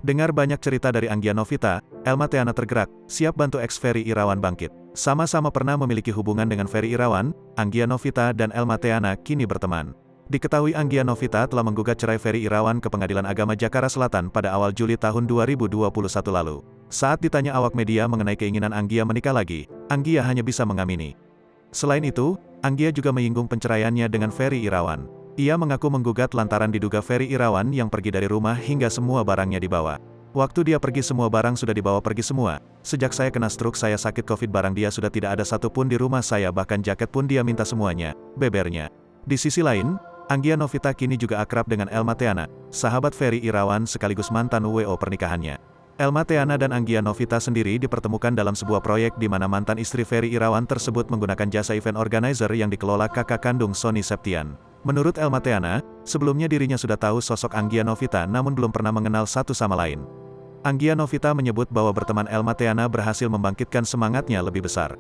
Dengar banyak cerita dari Anggia Novita, Elma Theana tergerak, siap bantu ex-Ferry Irawan bangkit. Sama-sama pernah memiliki hubungan dengan Ferry Irawan, Anggia Novita dan Elma Theana kini berteman. Diketahui Anggia Novita telah menggugat cerai Ferry Irawan ke Pengadilan Agama Jakarta Selatan pada awal Juli tahun 2021 lalu. Saat ditanya awak media mengenai keinginan Anggia menikah lagi, Anggia hanya bisa mengamini. Selain itu, Anggia juga menyinggung penceraiannya dengan Ferry Irawan. Ia mengaku menggugat lantaran diduga Ferry Irawan yang pergi dari rumah hingga semua barangnya dibawa. Waktu dia pergi semua barang sudah dibawa pergi semua. Sejak saya kena stroke saya sakit covid barang dia sudah tidak ada satupun di rumah saya bahkan jaket pun dia minta semuanya, bebernya. Di sisi lain, Anggia Novita kini juga akrab dengan Elma Theana, sahabat Ferry Irawan sekaligus mantan WO pernikahannya. Elma Theana dan Anggia Novita sendiri dipertemukan dalam sebuah proyek di mana mantan istri Ferry Irawan tersebut menggunakan jasa event organizer yang dikelola kakak kandung Sony Septian. Menurut Elma Theana, sebelumnya dirinya sudah tahu sosok Anggia Novita namun belum pernah mengenal satu sama lain. Anggia Novita menyebut bahwa berteman Elma Theana berhasil membangkitkan semangatnya lebih besar.